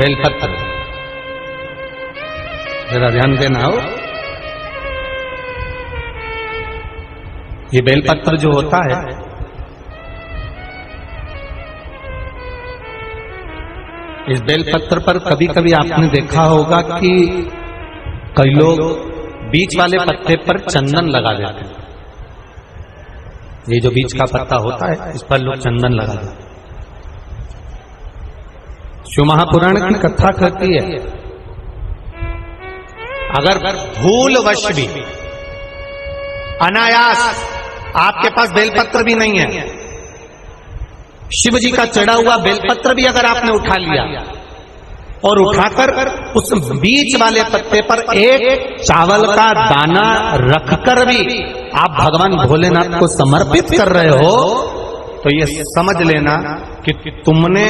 बेलपत्र, जरा ध्यान देना हो। ये बेलपत्र जो होता है, इस बेलपत्र पर कभी कभी आपने देखा होगा कि कई लोग बीच वाले पत्ते पर चंदन लगा देते हैं। ये जो बीच का पत्ता होता है, इस पर लोग चंदन लगा देते हैं। शिव महापुराण की कथा कहती है, अगर भूलवश भी अनायास आपके पास बेलपत्र भी नहीं है, शिव जी का चढ़ा हुआ बेलपत्र भी अगर आपने उठा लिया और उठाकर उस बीच वाले पत्ते पर एक चावल का दाना रखकर भी आप भगवान भोलेनाथ को समर्पित कर रहे हो, तो ये समझ लेना कि तुमने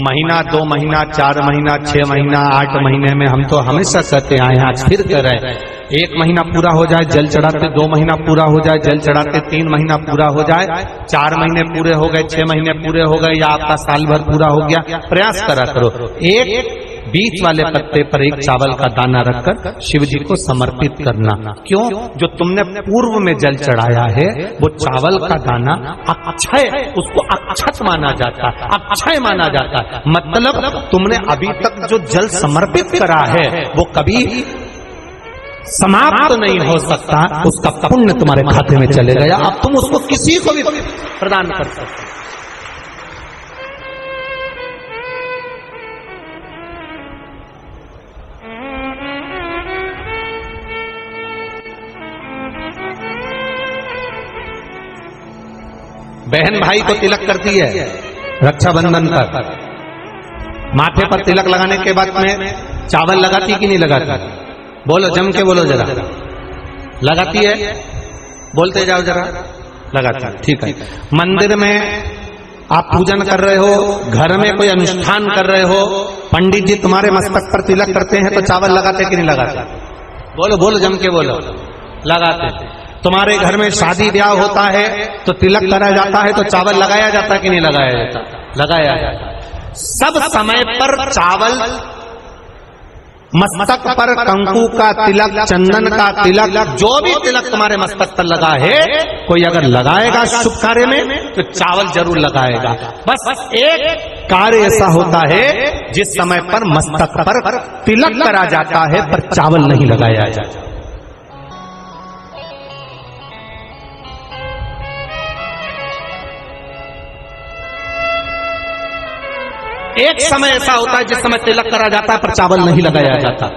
महीना, 2 महीना, 4 महीना, 6 महीना, 8 महीने में, हम तो हमेशा कहते आए हैं, आज फिर कह रहे हैं, 1 महीना पूरा हो जाए जल चढ़ाते, 2 महीना पूरा हो जाए जल चढ़ाते, 3 महीना पूरा हो जाए, 4 महीने पूरे हो गए, 6 महीने पूरे हो गए, या आपका साल भर पूरा हो गया, प्रयास करा करो, एक बीच वाले पत्ते पर एक चावल का दाना रखकर शिव जी को समर्पित करना। क्यों? जो तुमने पूर्व में जल चढ़ाया है वो चावल का दाना अक्षय, उसको अक्षत माना जाता है, अक्षय माना जाता है। मतलब तुमने अभी तक जो जल समर्पित करा है वो कभी समाप्त नहीं हो सकता, उसका पुण्य तुम्हारे खाते में चले गया, अब तुम उसको किसी को भी प्रदान कर सकते। बहन भाई को तिलक करती है रक्षाबंधन पर, माथे पर तिलक लगाने के बाद में चावल लगाती कि नहीं लगाती? बोलो, जम के बोलो जरा। लगाती है? बोलते जाओ जरा। लगाती है, ठीक है। मंदिर में आप पूजन कर रहे हो, घर में कोई अनुष्ठान कर रहे हो, पंडित जी तुम्हारे मस्तक पर तिलक करते हैं तो चावल लगाते कि नहीं लगाते? बोलो बोलो, जम के बोलो। लगाते। तुम्हारे घर में शादी ब्याह होता है तो तिलक कराया जाता है तो चावल लगाया जाता है कि नहीं लगाया जाता? लगाया जाता। सब समय पर चावल, मस्तक पर कंकु का तिलक, चंदन का तिलक, जो भी तिलक तुम्हारे मस्तक पर लगा है, कोई अगर लगाएगा शुभ कार्य में तो चावल जरूर लगाएगा। बस एक कार्य ऐसा होता है जिस समय पर मस्तक पर तिलक करा जाता है पर चावल नहीं लगाया जाता। एक समय ऐसा होता है जिस समय तिलक करा जाता है पर चावल नहीं लगाया जाता।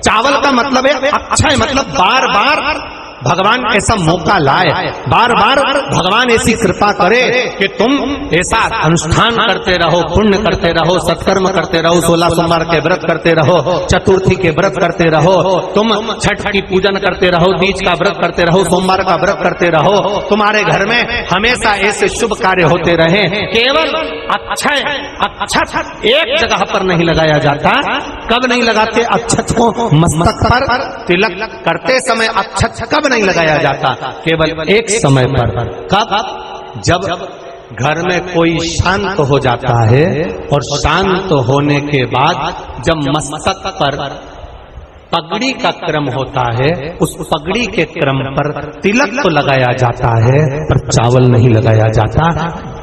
चावल का मतलब है अक्षय, मतलब बार बार भगवान ऐसा मौका लाए, बार बार भगवान ऐसी कृपा करे कि तुम ऐसा अनुष्ठान करते रहो, पुण्य करते रहो, सत्कर्म करते रहो, 16 सोमवार के व्रत करते रहो, चतुर्थी के व्रत करते रहो, तुम छठ की पूजन करते रहो, तीज का व्रत करते रहो, सोमवार का व्रत करते रहो, तुम्हारे घर में हमेशा ऐसे शुभ कार्य होते रहे। केवल अक्षय, अक्षत एक जगह पर नहीं लगाया जाता। कब नहीं लगाते अक्षत को? मस्तक पर तिलक करते समय अक्षत कब नहीं लगाया जाता? केवल एक समय पर। कब? जब घर में कोई शांत हो जाता है, और शांत होने के बाद जब मस्तक पर पगड़ी का क्रम होता है, उस पगड़ी के क्रम पर तिलक तो लगाया जाता है पर चावल नहीं लगाया जाता।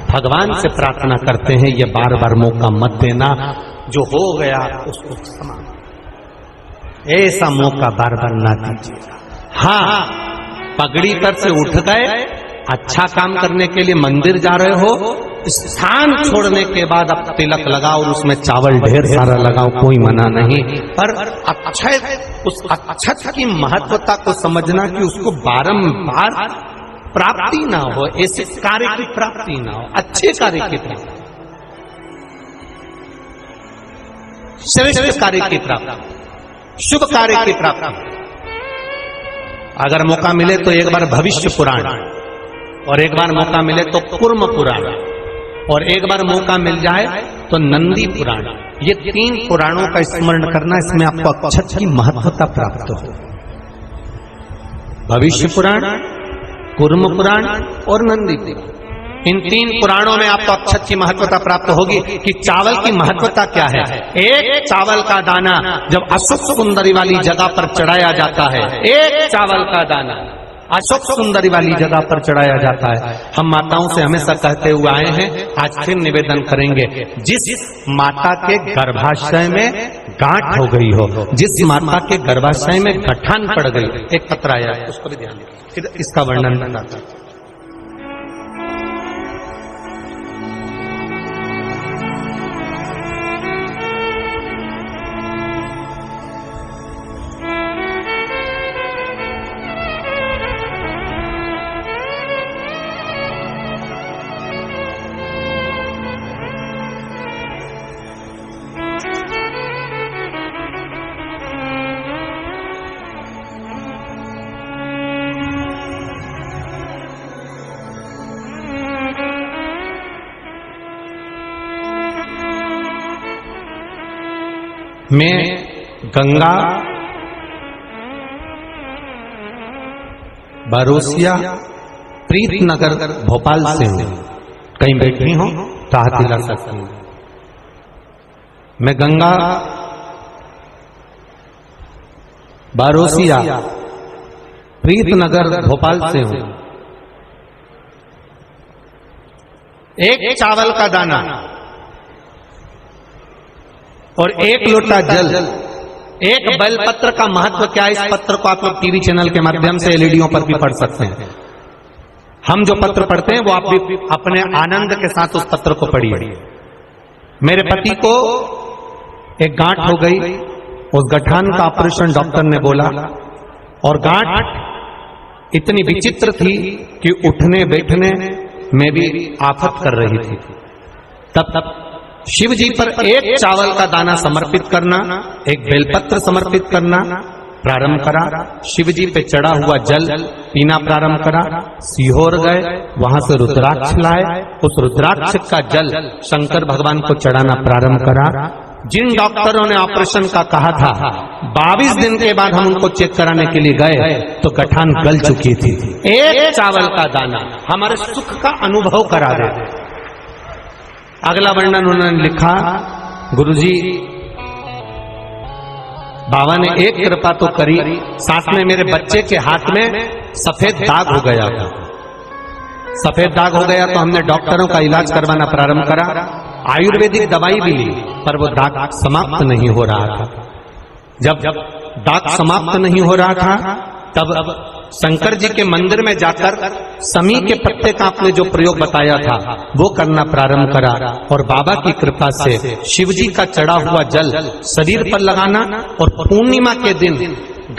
भगवान से प्रार्थना करते हैं ये बार बार मौका मत देना, जो हो गया उसको क्षमा, ऐसा मौका बार बार ना दीजिएगा। हाँ, पगड़ी पर से उठ गए, अच्छा काम करने के लिए मंदिर जा रहे हो, स्थान छोड़ने के बाद अब तिलक लगाओ और उसमें चावल ढेर सारा लगाओ, कोई मना नहीं। पर अक्षय, उस अक्षत की महत्वता को समझना कि उसको बारंबार प्राप्ति ना हो, ऐसे कार्य की प्राप्ति ना हो, अच्छे कार्य की प्राप्ति, श्रेष्ठ कार्य की प्राप्ति, शुभ कार्य की प्राप्ति। अगर मौका मिले तो एक बार भविष्य पुराण, और एक बार मौका मिले तो कूर्म पुराण, और एक बार मौका मिल जाए तो नंदी पुराण। ये 3 पुराणों का स्मरण करना, इसमें आपको अक्षत की महत्वता प्राप्त हो। भविष्य पुराण, कूर्म पुराण और नंदी पुराण। इन 3 पुराणों में आपको अक्षत की महत्वता प्राप्त होगी कि चावल की महत्वता क्या है। एक चावल का दाना जब अशोक सुंदरी वाली जगह पर चढ़ाया जाता है, एक चावल का दाना अशोक सुंदरी वाली जगह पर चढ़ाया जाता है। हम माताओं से हमेशा कहते हुए आए हैं, आज फिर निवेदन करेंगे, जिस माता के गर्भाशय में गांठ हो गई हो, जिस माता के गर्भाशय में गठान पड़ गई, एक पत्र आया है उसको भी ध्यान दें, इसका वर्णन बताता है। मैं गंगा बरोसिया प्रीतनगर भोपाल से हूं। कहीं बैठी हो तो हाथ हिला सकती हूं। मैं गंगा बरोसिया प्रीतनगर भोपाल से हूं। एक चावल का दाना और 1 लोटा जल, एक बेलपत्र का महत्व क्या है, इस पत्र को आप लोग टीवी चैनल के माध्यम से एलईडीओं पर भी पढ़ सकते हैं। हम जो पत्र पढ़ते हैं वो आप भी अपने आनंद के साथ उस पत्र को पढ़िए। मेरे पति को एक गांठ हो गई, उस गठान का ऑपरेशन डॉक्टर ने बोला, और गांठ इतनी विचित्र थी कि उठने बैठने में भी आफत कर रही थी। तब शिव जी पर एक चावल का दाना समर्पित करना, एक बेलपत्र समर्पित करना प्रारंभ करा। शिव जी पे चढ़ा हुआ जल पीना प्रारंभ करा। सीहोर गए, वहां से रुद्राक्ष लाए, उस रुद्राक्ष का जल शंकर भगवान को चढ़ाना प्रारंभ करा। जिन डॉक्टरों ने ऑपरेशन का कहा था, 22 दिन के बाद हम उनको चेक कराने के लिए गए तो गठान गल चुकी थी। एक चावल का दाना हमारे सुख का अनुभव करा दे। अगला वर्णन उन्होंने लिखा, गुरुजी बाबा ने एक कृपा तो करी, साथ में मेरे बच्चे के हाथ में सफेद दाग हो गया था। सफेद दाग हो गया तो हमने डॉक्टरों का इलाज करवाना प्रारंभ करा, आयुर्वेदिक दवाई भी ली, पर वो दाग समाप्त नहीं हो रहा था। जब दाग समाप्त नहीं हो रहा था तब शंकर जी के मंदिर में जाकर समी के पत्ते का आपने जो प्रयोग बताया था वो करना प्रारंभ करा, और बाबा की कृपा से शिव जी का चढ़ा हुआ जल शरीर पर लगाना, और पूर्णिमा के दिन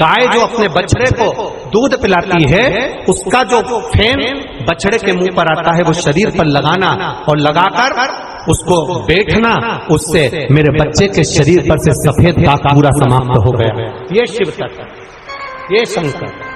गाय जो अपने बछड़े को दूध पिलाती है उसका जो फेन बछड़े के मुंह पर आता है वो शरीर पर लगाना, और लगाकर उसको बैठना, उससे मेरे बच्चे के शरीर पर से सफेद दाग पूरा समाप्त हो गया। ये शिव तत्व, ये शंकर।